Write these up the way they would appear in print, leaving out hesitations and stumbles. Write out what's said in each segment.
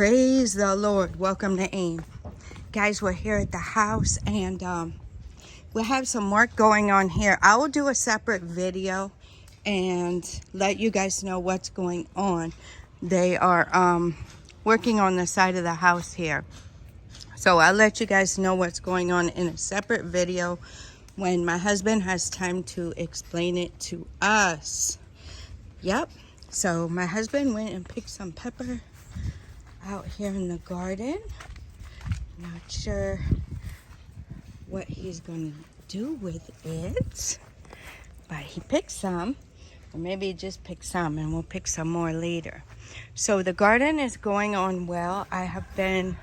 Praise the Lord. Welcome to AIM. Guys, we're here at the house and we have some work going on here. I will do a separate video and let you guys know what's going on. They are working on the side of the house here. So I'll let you guys know what's going on in a separate video when my husband has time to explain it to us. Yep. So my husband went and picked some pepper out here in the garden. Not sure what he's going to do with it, but he picked some, or maybe he just picked some and we'll pick some more later. So the garden is going on well. I have been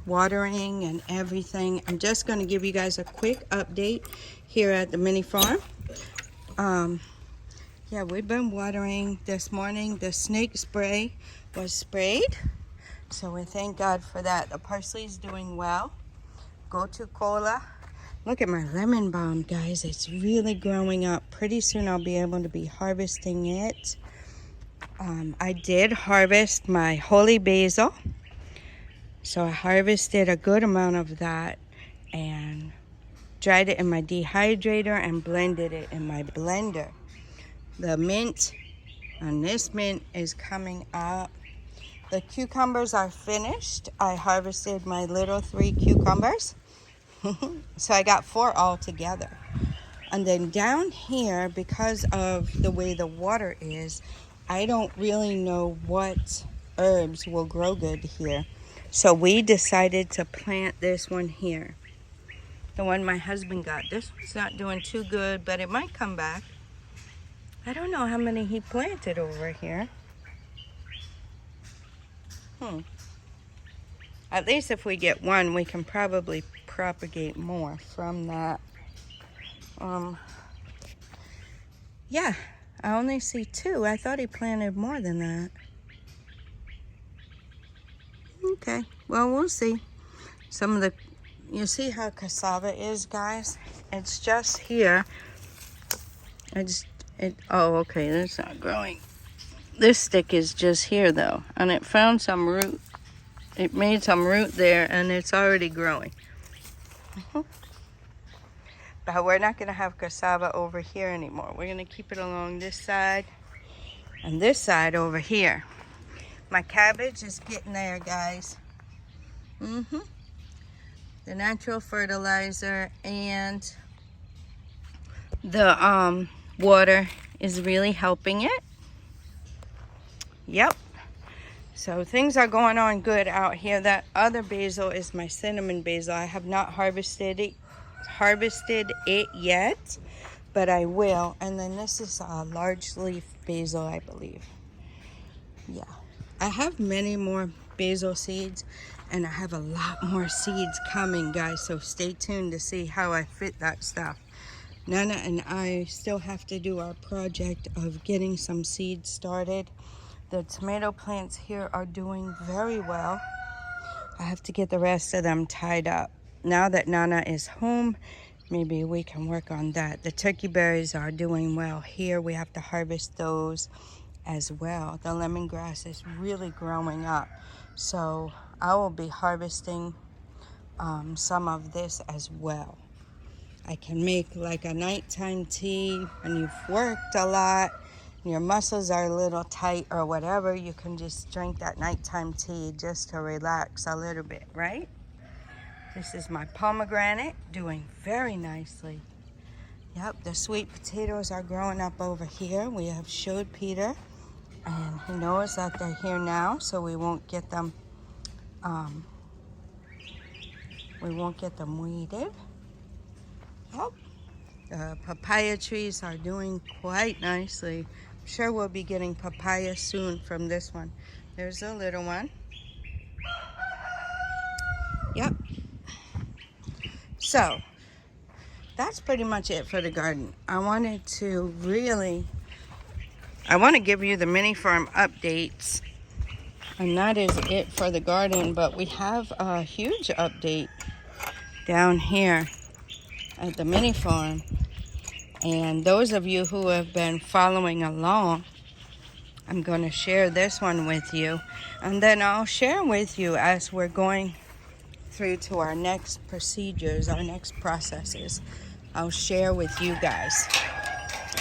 watering and everything. I'm just going to give you guys a quick update here at the MiniFarm. Yeah, we've been watering this morning. The snake spray was sprayed, so we thank God for that. The parsley is doing well. Go to cola. Look at my lemon balm, guys. It's really growing up. Pretty soon I'll be able to be harvesting it. I did harvest my holy basil, so I harvested a good amount of that and dried it in my dehydrator and blended it in my blender. The mint and this mint is coming up. The cucumbers are finished. I harvested my little 3 cucumbers. So I got 4 all together. And then down here, because of the way the water is, I don't really know what herbs will grow good here. So we decided to plant this one here. The one my husband got. This one's not doing too good, but it might come back. I don't know how many he planted over here. At least if we get one, we can probably propagate more from that. Yeah, I only see 2. I thought he planted more than that. Okay, well, we'll see. Some of the, you see how cassava is, guys? It's just here. Oh, okay, that's not growing. This stick is just here, though, and it found some root. It made some root there, and it's already growing. But we're not going to have cassava over here anymore. We're going to keep it along this side and this side over here. My cabbage is getting there, guys. The natural fertilizer and the water is really helping it. Yep. So things are going on good out here. That other basil is my cinnamon basil. I have not harvested it yet, but I will. And then this is a large leaf basil, I believe. Yeah. I have many more basil seeds, and I have a lot more seeds coming, guys. So stay tuned to see how I fit that stuff. Nana and I still have to do our project of getting some seeds started. The tomato plants here are doing very well. I have to get the rest of them tied up. Now that Nana is home, maybe we can work on that. The turkey berries are doing well here. We have to harvest those as well. The lemongrass is really growing up. So I will be harvesting some of this as well. I can make like a nighttime tea when you've worked a lot, your muscles are a little tight or whatever. You can just drink that nighttime tea just to relax a little bit, right? This is my pomegranate doing very nicely. Yep, the sweet potatoes are growing up over here. We have showed Peter, and he knows that they're here now, so we won't get them weeded. Oh, the papaya trees are doing quite nicely. I'm sure we'll be getting papaya soon from this one. There's a little one. Yep. So that's pretty much it for the garden. I want to give you the MiniFarm updates, and that is it for the garden. But we have a huge update down here at the MiniFarm, and those of you who have been following along, I'm going to share this one with you. And then I'll share with you as we're going through to our next procedures, our next processes. I'll share with you guys.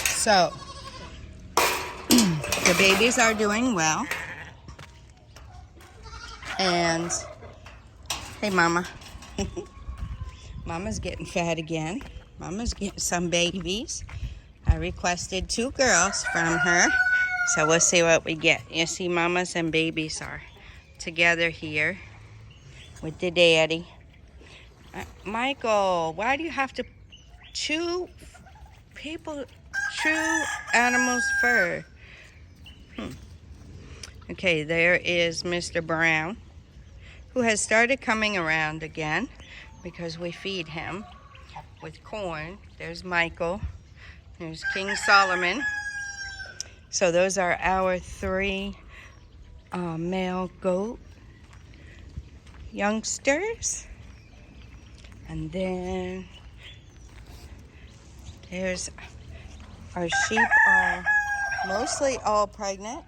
So, the babies are doing well. And, hey Mama. Mama's getting fat again. Mama's getting some babies. I requested 2 girls from her. So we'll see what we get. You see, mamas and babies are together here with the daddy. Michael, why do you have to chew animals' fur? Okay, there is Mr. Brown, who has started coming around again because we feed him with corn. There's Michael. There's King Solomon. So those are our 3 male goat youngsters. And then there's our sheep are mostly all pregnant.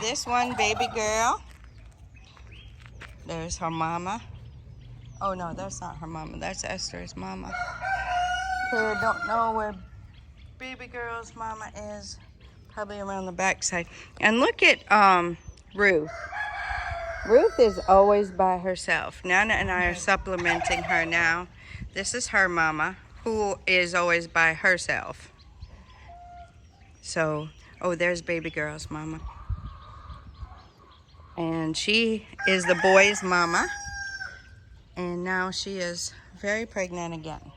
This one, baby girl. There's her mama. Oh no, that's not her mama. That's Esther's mama. Okay, I don't know where baby girl's mama is. Probably around the backside. And look at Ruth. Ruth is always by herself. Nana and I are supplementing her now. This is her mama, who is always by herself. So, oh, there's baby girl's mama. And she is the boy's mama. And now she is very pregnant again.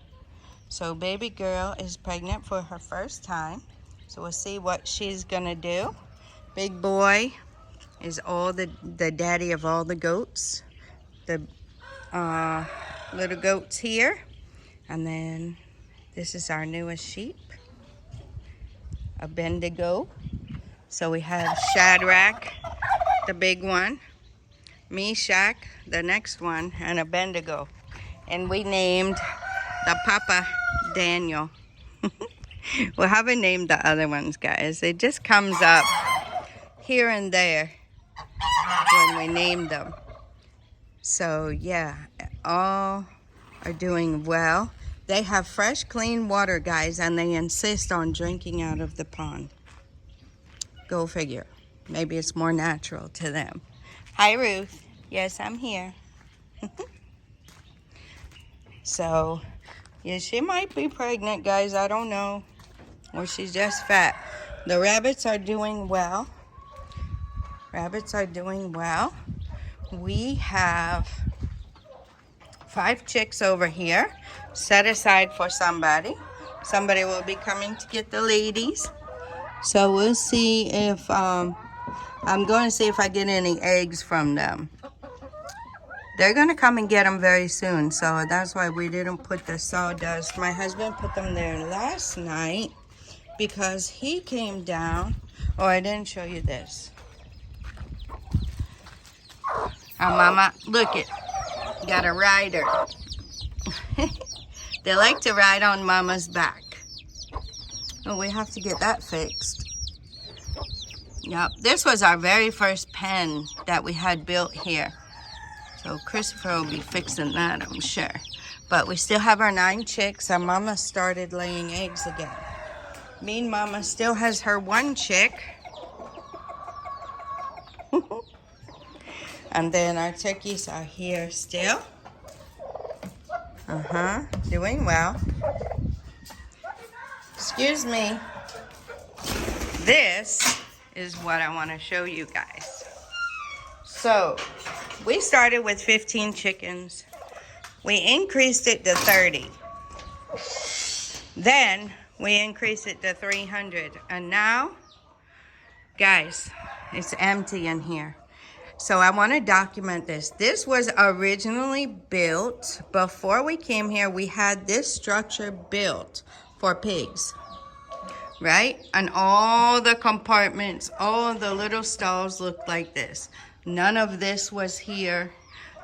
So baby girl is pregnant for her first time. So we'll see what she's gonna do. Big boy is all the daddy of all the goats. The little goats here. And then this is our newest sheep, a Bendigo. So we have Shadrach, the big one, Meshach, the next one, and a Bendigo. And we named the Papa Daniel. We haven't named the other ones, guys. It just comes up here and there when we name them. So yeah, all are doing well. They have fresh, clean water, guys, and they insist on drinking out of the pond. Go figure. Maybe it's more natural to them. Hi, Ruth. Yes, I'm here. So, yeah, she might be pregnant, guys. I don't know. Or she's just fat. The rabbits are doing well. Rabbits are doing well. We have 5 chicks over here set aside for somebody. Somebody will be coming to get the ladies. So we'll see if, I'm going to see if I get any eggs from them. They're going to come and get them very soon. So that's why we didn't put the sawdust. My husband put them there last night because he came down. Oh, I didn't show you this. Our mama, look it, got a rider. They like to ride on mama's back. Oh, we have to get that fixed. Yep, this was our very first pen that we had built here. So Christopher will be fixing that, I'm sure. But we still have our 9 chicks. Our mama started laying eggs again. Mean mama still has her 1 chick. And then our turkeys are here still. Doing well. Excuse me. This is what I want to show you guys. So, we started with 15 chickens. We increased it to 30. Then, we increased it to 300. And now, guys, it's empty in here. So I want to document this. This was originally built, before we came here, we had this structure built for pigs, right? And all the compartments, all the little stalls looked like this. None of this was here,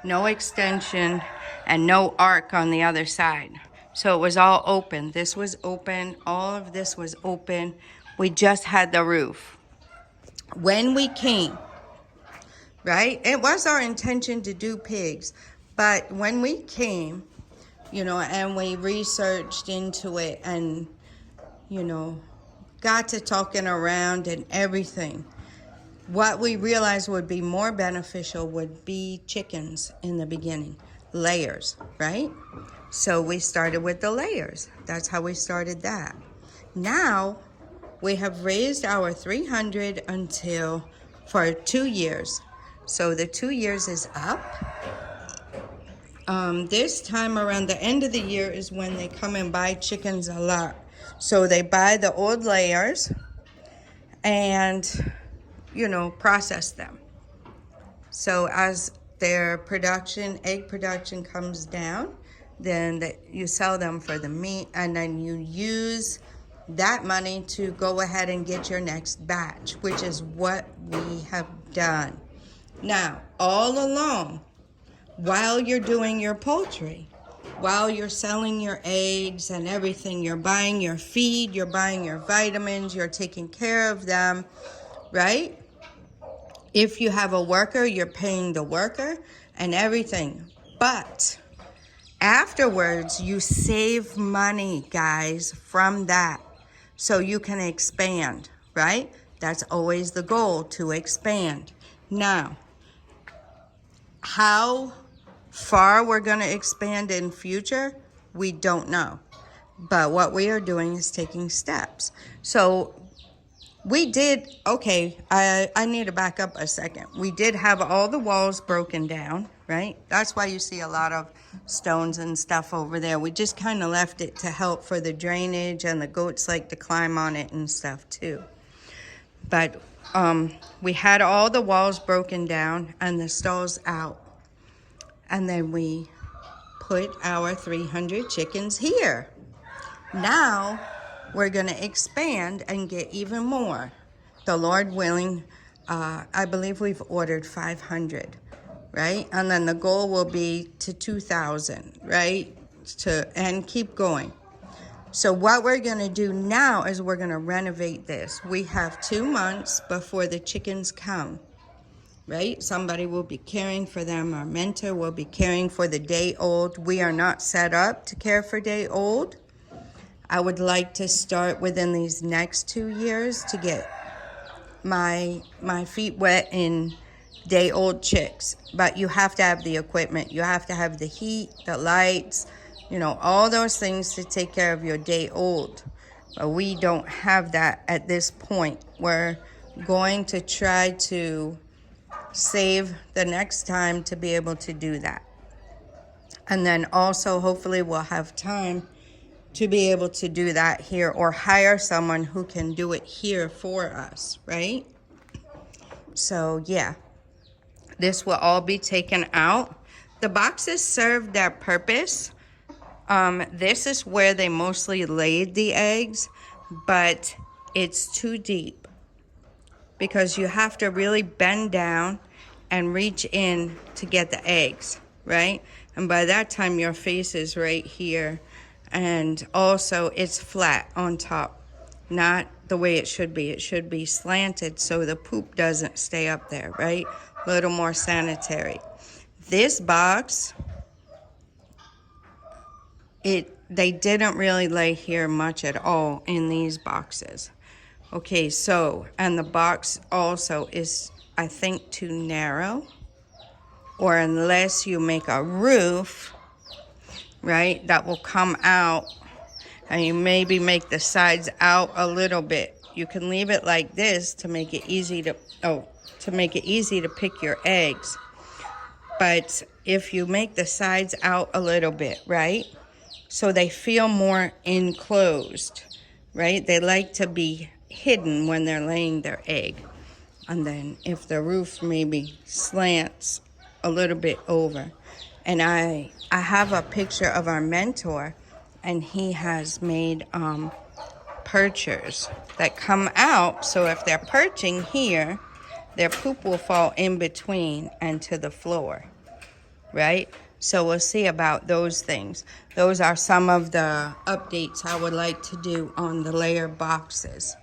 no extension, and no arc on the other side. So it was all open. This was open, all of this was open. We just had the roof. when we came, right? It was our intention to do pigs, but when we came, you know, and we researched into it and, you know, got to talking around and everything, what we realized would be more beneficial would be chickens in the beginning, layers, right? So we started with the layers. That's how we started that. Now we have raised our 300 until for 2 years. So the 2 years is up. This time around the end of the year is when they come and buy chickens a lot. So they buy the old layers and, you know, process them. So as their production, egg production comes down, then you sell them for the meat, and then you use that money to go ahead and get your next batch, which is what we have done. Now, all along, while you're doing your poultry, while you're selling your eggs and everything, you're buying your feed, you're buying your vitamins, you're taking care of them, right? If you have a worker, you're paying the worker and everything. But afterwards, you save money, guys, from that. So you can expand, right? That's always the goal, to expand. Now, how far we're going to expand in future, we don't know. But what we are doing is taking steps. So we did, okay, I need to back up a second. We did have all the walls broken down, right? That's why you see a lot of stones and stuff over there. We just kind of left it to help for the drainage, and the goats like to climb on it and stuff too. But we had all the walls broken down and the stalls out. And then we put our 300 chickens here. Now we're going to expand and get even more. The Lord willing, I believe we've ordered 500, right? And then the goal will be to 2,000, right? And keep going. So what we're going to do now is we're going to renovate this. We have 2 months before the chickens come, right? Somebody will be caring for them. Our mentor will be caring for the day old. We are not set up to care for day old. I would like to start within these next 2 years to get my feet wet in day old chicks. But you have to have the equipment. You have to have the heat, the lights, you know, all those things to take care of your day old. But we don't have that at this point. We're going to try to save the next time to be able to do that. And then also hopefully we'll have time to be able to do that here, or hire someone who can do it here for us, right? So yeah, this will all be taken out. The boxes serve their purpose. This is where they mostly laid the eggs, but it's too deep because you have to really bend down and reach in to get the eggs, right? And by that time your face is right here. And also it's flat on top, not the way it should be. It should be slanted so the poop doesn't stay up there, right? A little more sanitary. This box, they didn't really lay here much at all in these boxes. Okay, so, and the box also is, I think, too narrow, or unless you make a roof, right, that will come out, and you maybe make the sides out a little bit. You can leave it like this to make it easy to pick your eggs. But if you make the sides out a little bit, right, so they feel more enclosed, right? They like to be hidden when they're laying their egg. And then if the roof maybe slants a little bit over. And I have a picture of our mentor, and he has made perchers that come out. So if they're perching here, their poop will fall in between and to the floor, right? So we'll see about those things. Those are some of the updates I would like to do on the layer boxes.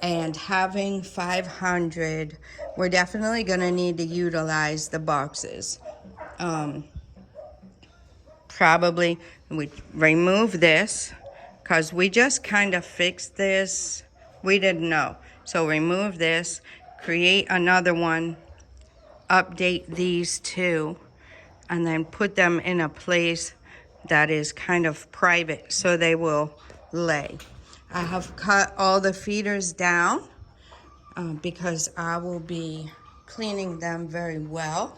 and having 500, we're definitely going to need to utilize the boxes. Probably we remove this because we just kind of fixed this. We didn't know. So remove this, create another one, update these two, and then put them in a place that is kind of private so they will lay. I have cut all the feeders down because I will be cleaning them very well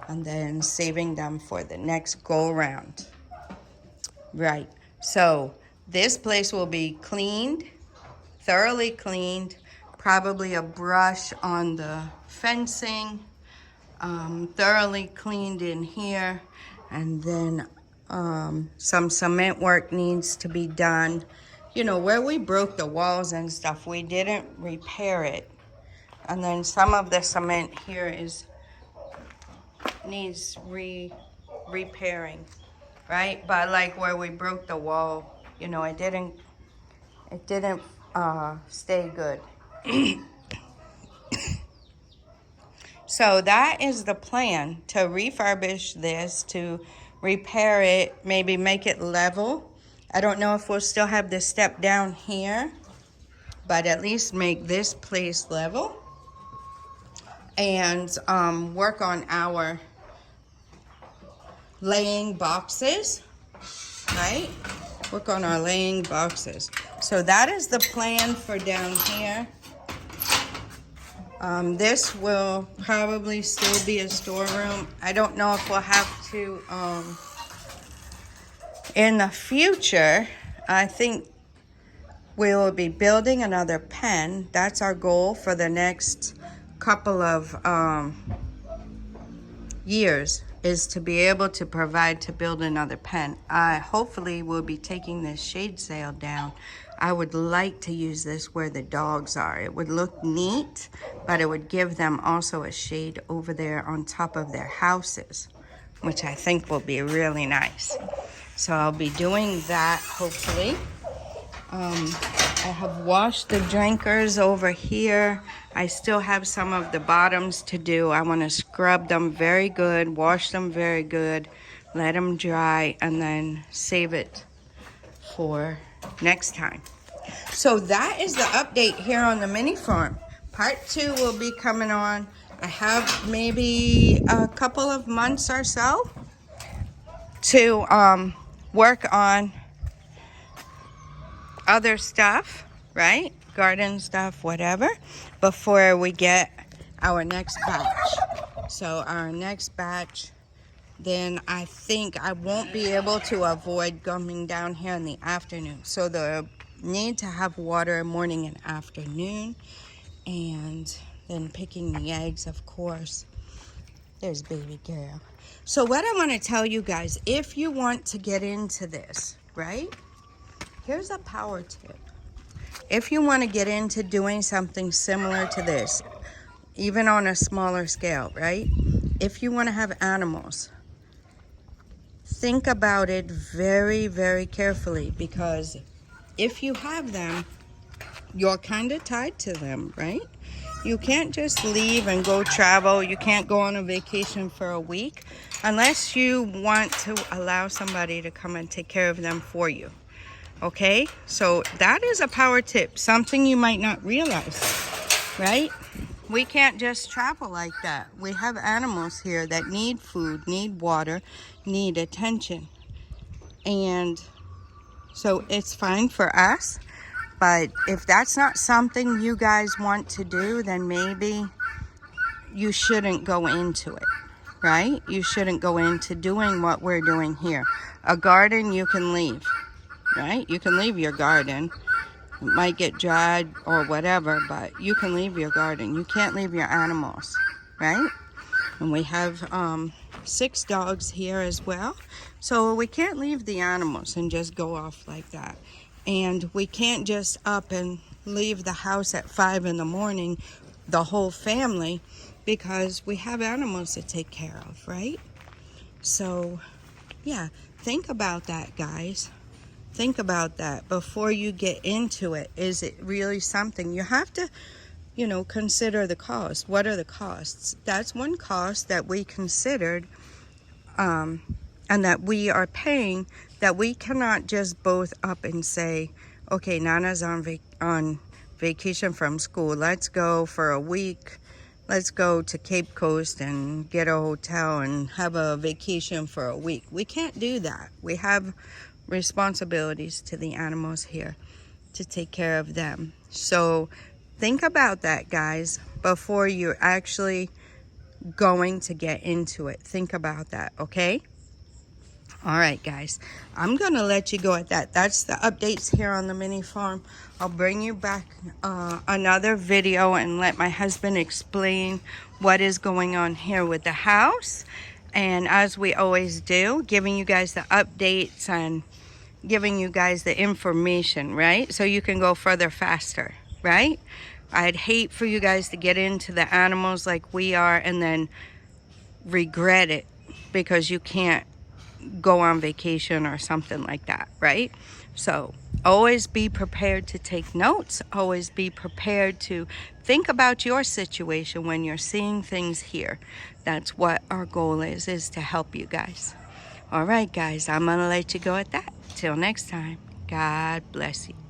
and then saving them for the next go round. Right, so this place will be cleaned, thoroughly cleaned, probably a brush on the fencing, thoroughly cleaned in here, and then some cement work needs to be done. You know, where we broke the walls and stuff, we didn't repair it. And then some of the cement here needs repairing, right? But like where we broke the wall, you know, it didn't stay good. So that is the plan, to refurbish this, to repair it, maybe make it level. I don't know if we'll still have the step down here, but at least make this place level. And work on our laying boxes, right? Work on our laying boxes. So that is the plan for down here. This will probably still be a storeroom. I don't know if we'll have to, in the future, I think we will be building another pen. That's our goal for the next couple of years, is to be able to provide to build another pen. I hopefully will be taking this shade sail down. I would like to use this where the dogs are. It would look neat, but it would give them also a shade over there on top of their houses, which I think will be really nice. So I'll be doing that hopefully. I have washed the drinkers over here. I still have some of the bottoms to do. I want to scrub them very good, wash them very good, let them dry, and then save it for next time. So that is the update here on the mini farm. Part 2 will be coming on. I have maybe a couple of months or so to work on other stuff, right? Garden stuff, whatever, before we get our next batch. So our next batch, then I think I won't be able to avoid coming down here in the afternoon. So the need to have water morning and afternoon, and then picking the eggs, of course. There's baby girl. So what I want to tell you guys, if you want to get into this, right? Here's a power tip. If you want to get into doing something similar to this, even on a smaller scale, right? If you want to have animals, think about it very, very carefully, because if you have them, you're kind of tied to them, right? You can't just leave and go travel. You can't go on a vacation for a week unless you want to allow somebody to come and take care of them for you. Okay, so that is a power tip, something you might not realize, right? We can't just travel like that. We have animals here that need food, need water, need attention. And so it's fine for us, but if that's not something you guys want to do, then maybe you shouldn't go into it, right? You shouldn't go into doing what we're doing here. A garden you can leave. Right? You can leave your garden. It might get dried or whatever, but you can leave your garden. You can't leave your animals, right? And we have 6 dogs here as well. So we can't leave the animals and just go off like that. And we can't just up and leave the house at 5 in the morning, the whole family, because we have animals to take care of, right? So, yeah, think about that, guys. Think about that before you get into it. Is it really something? You have to, you know, consider the cost. What are the costs? That's one cost that we considered, and that we are paying, that we cannot just both up and say, okay, Nana's on vacation from school. Let's go for a week. Let's go to Cape Coast and get a hotel and have a vacation for a week. We can't do that. We have responsibilities to the animals here to take care of them. So think about that, guys, before you're actually going to get into it. Think about that, okay? All right, guys, I'm gonna let you go at that. That's the updates here on the mini farm. I'll bring you back another video and let my husband explain what is going on here with the house. And as we always do, giving you guys the updates and giving you guys the information, right? So you can go further faster, right? I'd hate for you guys to get into the animals like we are and then regret it because you can't go on vacation or something like that, right? So always be prepared to take notes. Always be prepared to think about your situation when you're seeing things here. That's what our goal is to help you guys. All right, guys, I'm gonna let you go at that. Till next time, God bless you.